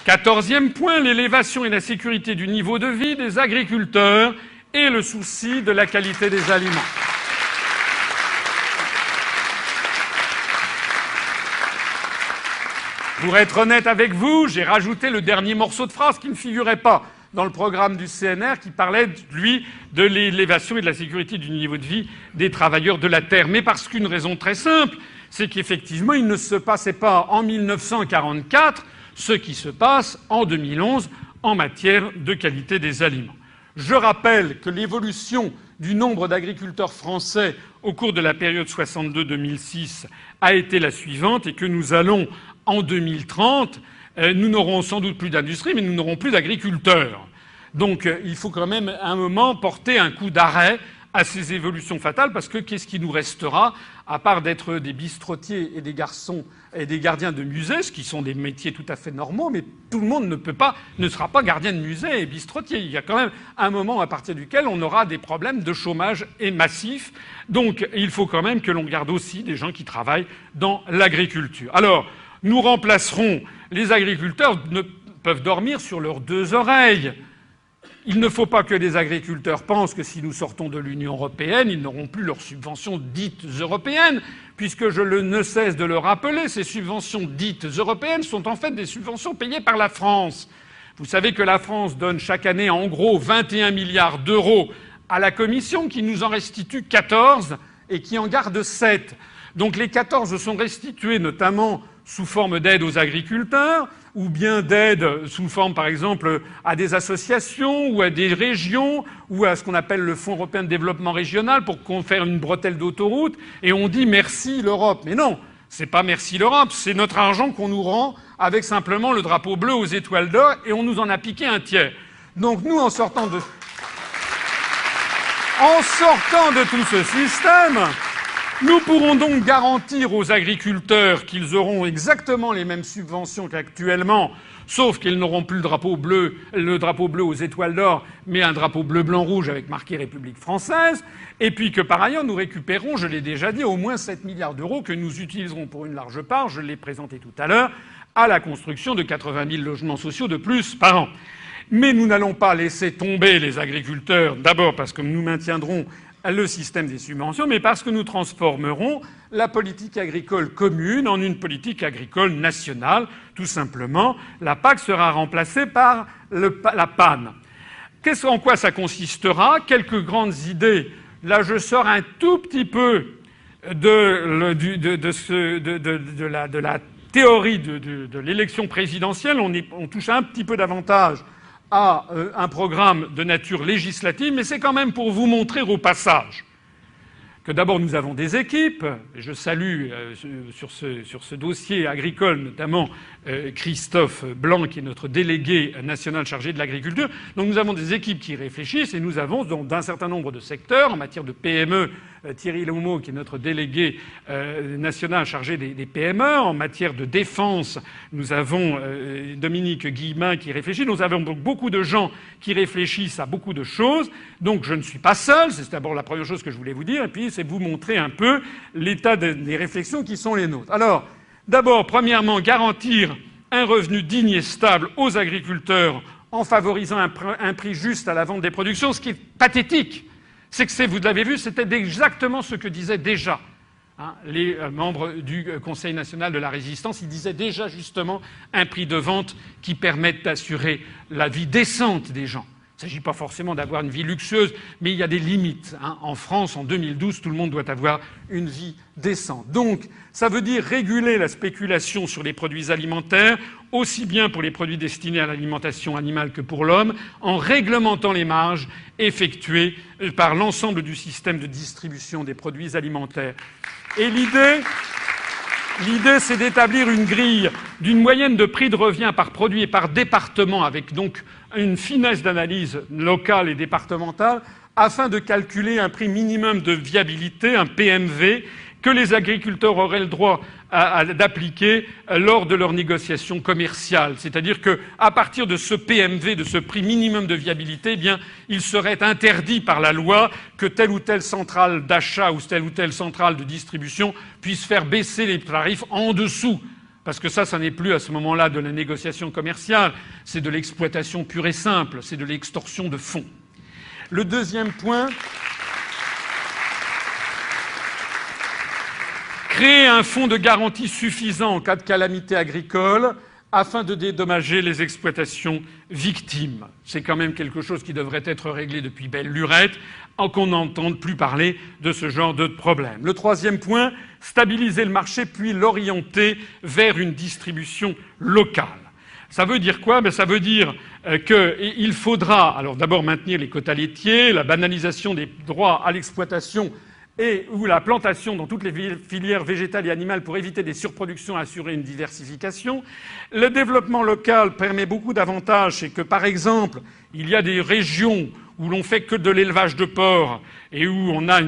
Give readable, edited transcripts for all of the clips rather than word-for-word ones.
14e point, l'élévation et la sécurité du niveau de vie des agriculteurs et le souci de la qualité des aliments. Pour être honnête avec vous, j'ai rajouté le dernier morceau de phrase qui ne figurait pas dans le programme du CNR, qui parlait, lui, de l'élévation et de la sécurité du niveau de vie des travailleurs de la terre. Mais parce qu'une raison très simple, c'est qu'effectivement, il ne se passait pas en 1944 ce qui se passe en 2011 en matière de qualité des aliments. Je rappelle que l'évolution du nombre d'agriculteurs français au cours de la période 62-2006 a été la suivante et que nous allons, en 2030, nous n'aurons sans doute plus d'industrie, mais nous n'aurons plus d'agriculteurs. Donc il faut quand même à un moment porter un coup d'arrêt à ces évolutions fatales, parce que qu'est-ce qui nous restera, à part d'être des bistrotiers et des garçons et des gardiens de musée, ce qui sont des métiers tout à fait normaux, mais tout le monde ne sera pas gardien de musée et bistrotier. Il y a quand même un moment à partir duquel on aura des problèmes de chômage et massif. Donc il faut quand même que l'on garde aussi des gens qui travaillent dans l'agriculture. Alors, nous remplacerons les agriculteurs ne peuvent dormir sur leurs deux oreilles. Il ne faut pas que les agriculteurs pensent que si nous sortons de l'Union européenne, ils n'auront plus leurs subventions dites européennes, puisque je ne cesse de le rappeler, ces subventions dites européennes sont en fait des subventions payées par la France. Vous savez que la France donne chaque année en gros 21 milliards d'euros à la Commission, qui nous en restitue 14 et qui en garde 7. Donc les 14 sont restitués notamment sous forme d'aide aux agriculteurs, ou bien d'aide sous forme, par exemple, à des associations ou à des régions, ou à ce qu'on appelle le Fonds européen de développement régional pour qu'on fasse une bretelle d'autoroute, et on dit merci l'Europe. Mais non, c'est pas merci l'Europe, c'est notre argent qu'on nous rend avec simplement le drapeau bleu aux étoiles d'or, et on nous en a piqué un tiers. Donc nous, en sortant de tout ce système, nous pourrons donc garantir aux agriculteurs qu'ils auront exactement les mêmes subventions qu'actuellement, sauf qu'ils n'auront plus le drapeau bleu aux étoiles d'or, mais un drapeau bleu-blanc-rouge avec marqué République française, et puis que par ailleurs nous récupérons, je l'ai déjà dit, au moins 7 milliards d'euros que nous utiliserons pour une large part, je l'ai présenté tout à l'heure, à la construction de 80 000 logements sociaux de plus par an. Mais nous n'allons pas laisser tomber les agriculteurs, d'abord parce que nous maintiendrons le système des subventions, mais parce que nous transformerons la politique agricole commune en une politique agricole nationale. Tout simplement, la PAC sera remplacée par la PAN. En quoi ça consistera? Quelques grandes idées. Là, je sors un tout petit peu de la théorie de l'élection présidentielle. On touche un petit peu davantage à un programme de nature législative, mais c'est quand même pour vous montrer au passage que d'abord nous avons des équipes, et je salue sur ce dossier agricole notamment Christophe Blanc, qui est notre délégué national chargé de l'agriculture. Donc nous avons des équipes qui réfléchissent, et nous avons d'un certain nombre de secteurs, en matière de PME, Thierry Laumeau, qui est notre délégué national chargé des PME. En matière de défense, nous avons Dominique Guillemin qui réfléchit. Nous avons donc beaucoup de gens qui réfléchissent à beaucoup de choses. Donc je ne suis pas seul, c'est d'abord la première chose que je voulais vous dire, et puis c'est vous montrer un peu l'état des réflexions qui sont les nôtres. Alors, d'abord, premièrement, garantir un revenu digne et stable aux agriculteurs en favorisant un prix juste à la vente des productions. Ce qui est pathétique, c'est que vous l'avez vu, c'était exactement ce que disaient déjà les membres du Conseil national de la résistance. Ils disaient déjà justement un prix de vente qui permette d'assurer la vie décente des gens. Il ne s'agit pas forcément d'avoir une vie luxueuse, mais il y a des limites. En France, en 2012, tout le monde doit avoir une vie décente. Donc, ça veut dire réguler la spéculation sur les produits alimentaires, aussi bien pour les produits destinés à l'alimentation animale que pour l'homme, en réglementant les marges effectuées par l'ensemble du système de distribution des produits alimentaires. Et l'idée, c'est d'établir une grille d'une moyenne de prix de revient par produit et par département, avec donc une finesse d'analyse locale et départementale, afin de calculer un prix minimum de viabilité, un PMV, que les agriculteurs auraient le droit d'appliquer lors de leurs négociations commerciales. C'est-à-dire qu'à partir de ce PMV, de ce prix minimum de viabilité, eh bien, il serait interdit par la loi que telle ou telle centrale d'achat ou telle centrale de distribution puisse faire baisser les tarifs en dessous Parce que ça n'est plus à ce moment-là de la négociation commerciale, c'est de l'exploitation pure et simple, c'est de l'extorsion de fonds. Le deuxième point, créer un fonds de garantie suffisant en cas de calamité agricole afin de dédommager les exploitations victimes. C'est quand même quelque chose qui devrait être réglé depuis belle lurette, qu'on n'entende plus parler de ce genre de problème. Le troisième point, stabiliser le marché puis l'orienter vers une distribution locale. Ça veut dire quoi? Ça veut dire qu'il faudra alors d'abord maintenir les quotas laitiers, la banalisation des droits à l'exploitation ou la plantation dans toutes les filières végétales et animales pour éviter des surproductions et assurer une diversification. Le développement local permet beaucoup d'avantages. C'est que, par exemple, il y a des régions où l'on fait que de l'élevage de porcs et où on a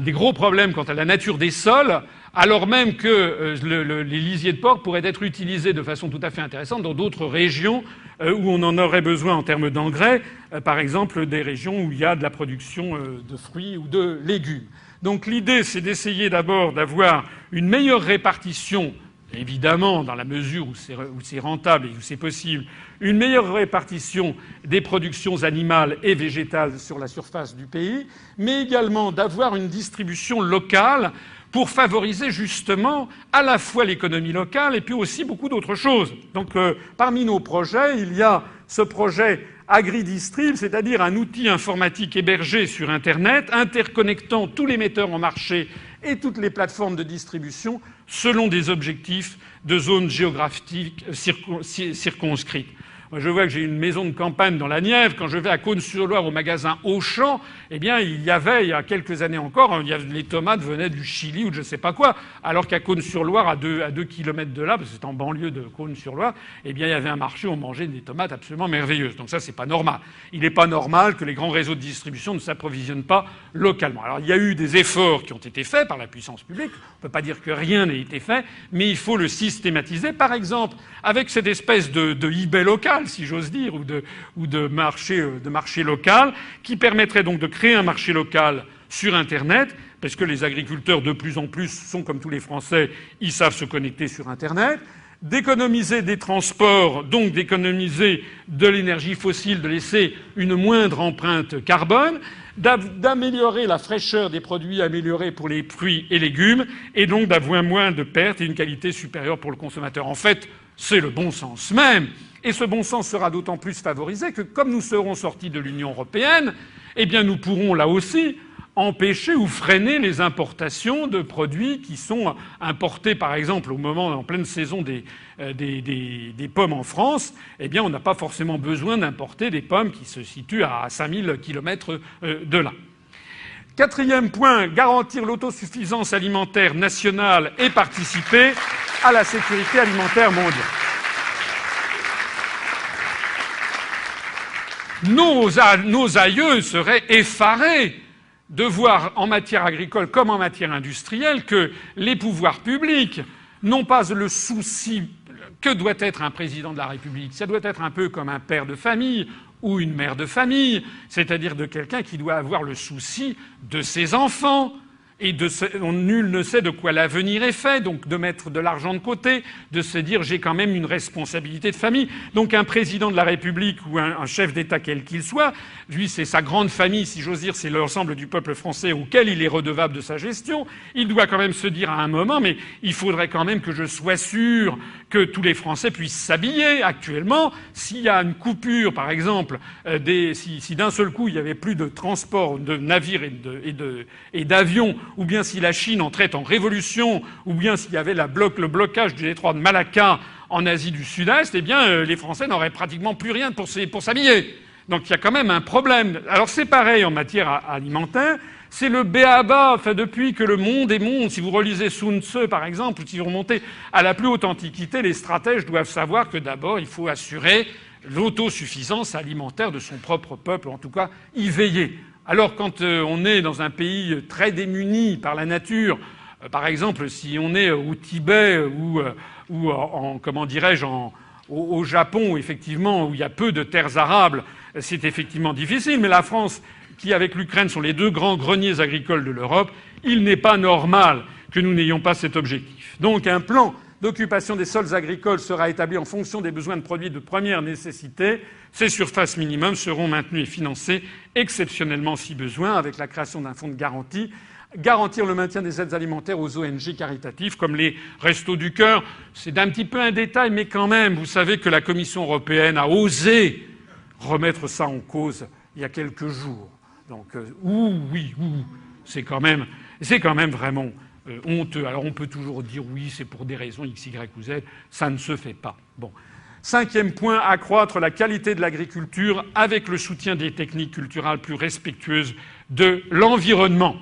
des gros problèmes quant à la nature des sols, alors même que les lisiers de porc pourraient être utilisés de façon tout à fait intéressante dans d'autres régions où on en aurait besoin en termes d'engrais, par exemple des régions où il y a de la production de fruits ou de légumes. Donc l'idée, c'est d'essayer d'abord d'avoir une meilleure répartition, évidemment dans la mesure où c'est rentable et où c'est possible, une meilleure répartition des productions animales et végétales sur la surface du pays, mais également d'avoir une distribution locale pour favoriser justement à la fois l'économie locale et puis aussi beaucoup d'autres choses. Donc parmi nos projets, il y a ce projet AgriDistrib, c'est-à-dire un outil informatique hébergé sur Internet, interconnectant tous les metteurs en marché et toutes les plateformes de distribution selon des objectifs de zones géographiques circonscrites. Moi, je vois que j'ai une maison de campagne dans la Nièvre. Quand je vais à Cosne-sur-Loire au magasin Auchan, il y a quelques années encore, les tomates venaient du Chili ou de je ne sais pas quoi, alors qu'à Cosne-sur-Loire, à 2 kilomètres de là, parce que c'est en banlieue de Cosne-sur-Loire, il y avait un marché où on mangeait des tomates absolument merveilleuses. Donc ça, c'est pas normal. Il n'est pas normal que les grands réseaux de distribution ne s'approvisionnent pas localement. Alors il y a eu des efforts qui ont été faits par la puissance publique. On ne peut pas dire que rien n'a été fait, mais il faut le systématiser. Par exemple, avec cette espèce de eBay local, si j'ose dire, ou de marché local, qui permettrait donc de créer un marché local sur Internet, parce que les agriculteurs, de plus en plus, sont comme tous les Français, ils savent se connecter sur Internet, d'économiser des transports, donc d'économiser de l'énergie fossile, de laisser une moindre empreinte carbone, d'améliorer la fraîcheur des produits améliorés pour les fruits et légumes, et donc d'avoir moins de pertes et une qualité supérieure pour le consommateur. En fait, c'est le bon sens même. Et ce bon sens sera d'autant plus favorisé que, comme nous serons sortis de l'Union européenne, nous pourrons là aussi empêcher ou freiner les importations de produits qui sont importés, par exemple, en pleine saison des pommes en France. On n'a pas forcément besoin d'importer des pommes qui se situent à 5000 km de là. Quatrième point, garantir l'autosuffisance alimentaire nationale et participer à la sécurité alimentaire mondiale. Nos aïeux seraient effarés de voir en matière agricole comme en matière industrielle que les pouvoirs publics n'ont pas le souci que doit être un président de la République. Ça doit être un peu comme un père de famille ou une mère de famille, c'est-à-dire de quelqu'un qui doit avoir le souci de ses enfants. Et nul ne sait de quoi l'avenir est fait, donc de mettre de l'argent de côté, de se dire j'ai quand même une responsabilité de famille. Donc un président de la République ou un chef d'État quel qu'il soit, lui c'est sa grande famille, si j'ose dire, c'est l'ensemble du peuple français auquel il est redevable de sa gestion. Il doit quand même se dire à un moment, mais il faudrait quand même que je sois sûr que tous les Français puissent s'habiller. Actuellement, s'il y a une coupure, par exemple, si d'un seul coup il n'y avait plus de transport de navires et d'avions, ou bien si la Chine entrait en révolution, ou bien s'il y avait le blocage du détroit de Malacca en Asie du Sud-Est, les Français n'auraient pratiquement plus rien pour s'habiller. Donc il y a quand même un problème. Alors c'est pareil en matière alimentaire. C'est le b.a.-ba, depuis que le monde est monde. Si vous relisez Sun Tzu, par exemple, ou si vous remontez à la plus haute antiquité, les stratèges doivent savoir que d'abord, il faut assurer l'autosuffisance alimentaire de son propre peuple, en tout cas y veiller. Alors quand on est dans un pays très démuni par la nature, par exemple si on est au Tibet ou au Japon, effectivement, où il y a peu de terres arables, c'est effectivement difficile. Mais la France, qui avec l'Ukraine sont les deux grands greniers agricoles de l'Europe, il n'est pas normal que nous n'ayons pas cet objectif. Donc un plan d'occupation des sols agricoles sera établi en fonction des besoins de produits de première nécessité. Ces surfaces minimums seront maintenues et financées exceptionnellement si besoin, avec la création d'un fonds de garantie. Garantir le maintien des aides alimentaires aux ONG caritatives comme les Restos du Cœur. C'est d'un petit peu un détail, mais quand même, vous savez que la Commission européenne a osé remettre ça en cause il y a quelques jours. Donc, c'est quand même vraiment honteux. Alors on peut toujours dire oui, c'est pour des raisons X, Y ou Z. Ça ne se fait pas. Bon. 5e point, accroître la qualité de l'agriculture avec le soutien des techniques culturales plus respectueuses de l'environnement.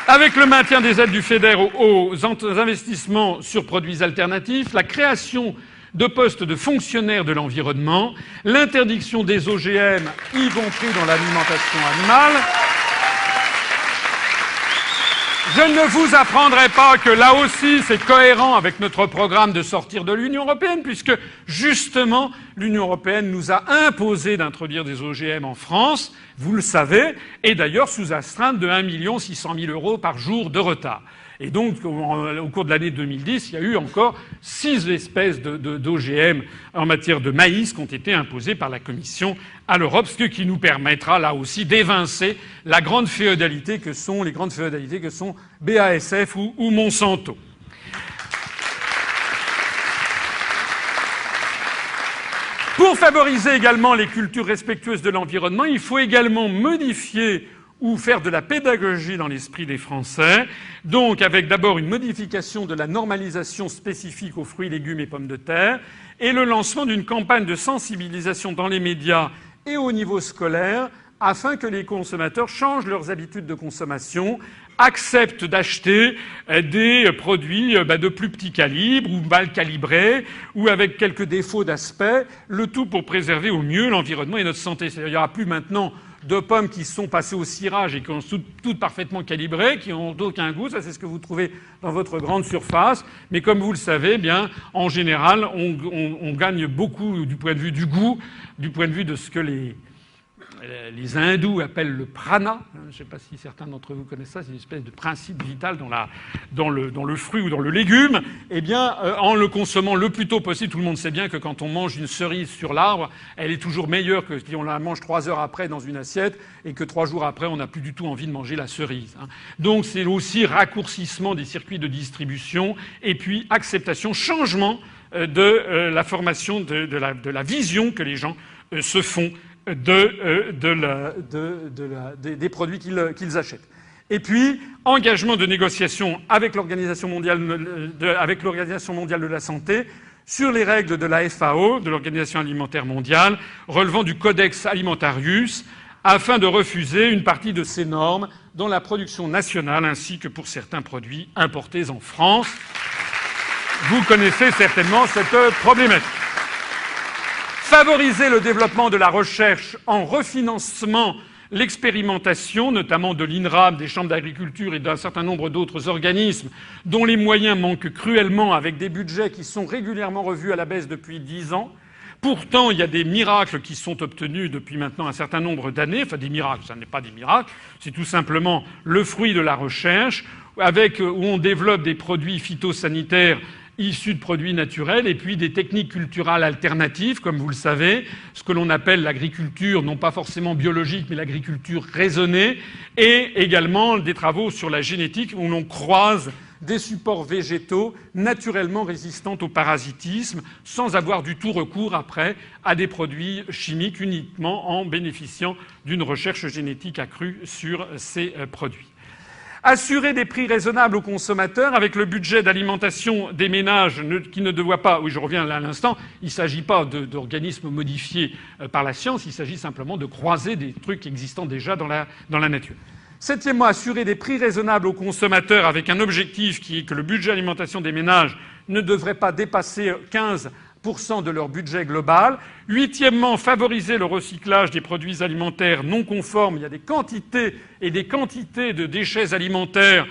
Avec le maintien des aides du FEDER aux investissements sur produits alternatifs, la création de postes de fonctionnaires de l'environnement, l'interdiction des OGM, y compris dans l'alimentation animale. Je ne vous apprendrai pas que là aussi c'est cohérent avec notre programme de sortir de l'Union européenne, puisque justement l'Union européenne nous a imposé d'introduire des OGM en France, vous le savez, et d'ailleurs sous astreinte de 1 600 000 € par jour de retard. Et donc, au cours de l'année 2010, il y a eu encore 6 espèces d'OGM en matière de maïs qui ont été imposées par la Commission à l'Europe, ce qui nous permettra, là aussi, d'évincer la grande féodalité que sont BASF ou Monsanto. Pour favoriser également les cultures respectueuses de l'environnement, il faut également modifier ou faire de la pédagogie dans l'esprit des Français, donc avec d'abord une modification de la normalisation spécifique aux fruits, légumes et pommes de terre, et le lancement d'une campagne de sensibilisation dans les médias et au niveau scolaire, afin que les consommateurs changent leurs habitudes de consommation, acceptent d'acheter des produits de plus petit calibre ou mal calibrés ou avec quelques défauts d'aspect, le tout pour préserver au mieux l'environnement et notre santé. C'est-à-dire, il n'y aura plus maintenant de pommes qui sont passées au cirage et qui sont toutes parfaitement calibrées, qui n'ont aucun goût. Ça, c'est ce que vous trouvez dans votre grande surface. Mais comme vous le savez, bien, en général, on gagne beaucoup du point de vue du goût, du point de vue de ce que les hindous appellent le prana. Je ne sais pas si certains d'entre vous connaissent ça. C'est une espèce de principe vital dans le fruit ou dans le légume. Eh bien, en le consommant le plus tôt possible, tout le monde sait bien que quand on mange une cerise sur l'arbre, elle est toujours meilleure que si on la mange 3 heures après dans une assiette et que 3 jours après, on n'a plus du tout envie de manger la cerise. Donc, c'est aussi raccourcissement des circuits de distribution et puis acceptation, changement de la formation de la vision que les gens se font des produits qu'ils achètent. Et puis, engagement de négociation avec l'Organisation mondiale de la santé sur les règles de la FAO, de l'Organisation alimentaire mondiale, relevant du Codex Alimentarius, afin de refuser une partie de ces normes dans la production nationale ainsi que pour certains produits importés en France. Vous connaissez certainement cette problématique. Favoriser le développement de la recherche en refinançant l'expérimentation, notamment de l'INRAP, des chambres d'agriculture et d'un certain nombre d'autres organismes dont les moyens manquent cruellement, avec des budgets qui sont régulièrement revus à la baisse depuis 10 ans. Pourtant, il y a des miracles qui sont obtenus depuis maintenant un certain nombre d'années. Enfin, des miracles, ça n'est pas des miracles, c'est tout simplement le fruit de la recherche, où on développe des produits phytosanitaires issus de produits naturels et puis des techniques culturales alternatives, comme vous le savez, ce que l'on appelle l'agriculture, non pas forcément biologique, mais l'agriculture raisonnée, et également des travaux sur la génétique où l'on croise des supports végétaux naturellement résistants au parasitisme, sans avoir du tout recours après à des produits chimiques, uniquement en bénéficiant d'une recherche génétique accrue sur ces produits. Assurer des prix raisonnables aux consommateurs avec le budget d'alimentation des ménages qui ne doit pas... Oui, je reviens là à l'instant. Il ne s'agit pas d'organismes modifiés par la science. Il s'agit simplement de croiser des trucs existants déjà dans la nature. 7e, assurer des prix raisonnables aux consommateurs avec un objectif qui est que le budget d'alimentation des ménages ne devrait pas dépasser 15% de leur budget global. 8e, favoriser le recyclage des produits alimentaires non conformes. Il y a des quantités et des quantités de déchets alimentaires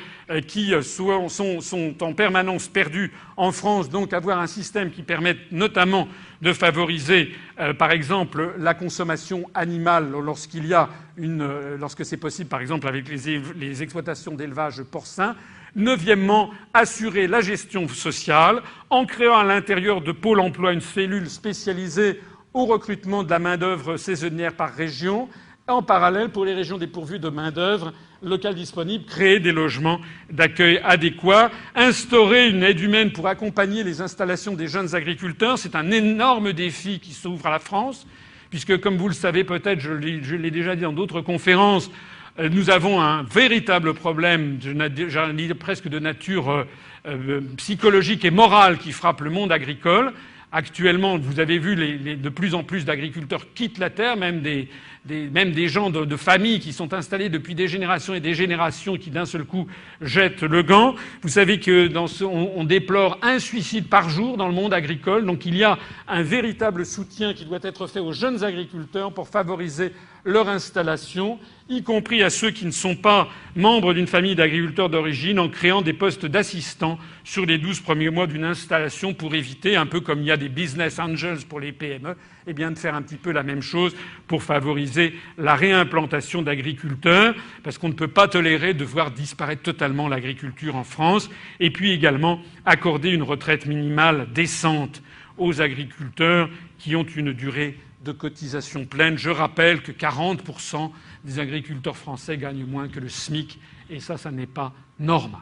qui sont en permanence perdus en France, donc avoir un système qui permette notamment de favoriser, par exemple, la consommation animale lorsque c'est possible, par exemple avec les exploitations d'élevage porcin. Neuvièmement, assurer la gestion sociale en créant à l'intérieur de Pôle emploi une cellule spécialisée au recrutement de la main-d'œuvre saisonnière par région. En parallèle, pour les régions dépourvues de main-d'œuvre locale disponible, créer des logements d'accueil adéquats, instaurer une aide humaine pour accompagner les installations des jeunes agriculteurs. C'est un énorme défi qui s'ouvre à la France, puisque, comme vous le savez peut-être, je l'ai déjà dit dans d'autres conférences, nous avons un véritable problème, presque de nature psychologique et morale, qui frappe le monde agricole. Actuellement, vous avez vu de plus en plus d'agriculteurs quittent la terre, même des gens de famille qui sont installés depuis des générations et des générations qui d'un seul coup jettent le gant. Vous savez que on déplore un suicide par jour dans le monde agricole. Donc il y a un véritable soutien qui doit être fait aux jeunes agriculteurs pour favoriser leur installation, y compris à ceux qui ne sont pas membres d'une famille d'agriculteurs d'origine, en créant des postes d'assistants sur les 12 premiers mois d'une installation pour éviter, un peu comme il y a des business angels pour les PME, eh bien de faire un petit peu la même chose pour favoriser la réimplantation d'agriculteurs, parce qu'on ne peut pas tolérer de voir disparaître totalement l'agriculture en France, et puis également accorder une retraite minimale décente aux agriculteurs qui ont une durée de cotisation pleine. Je rappelle que 40% des agriculteurs français gagnent moins que le SMIC, et ça n'est pas normal.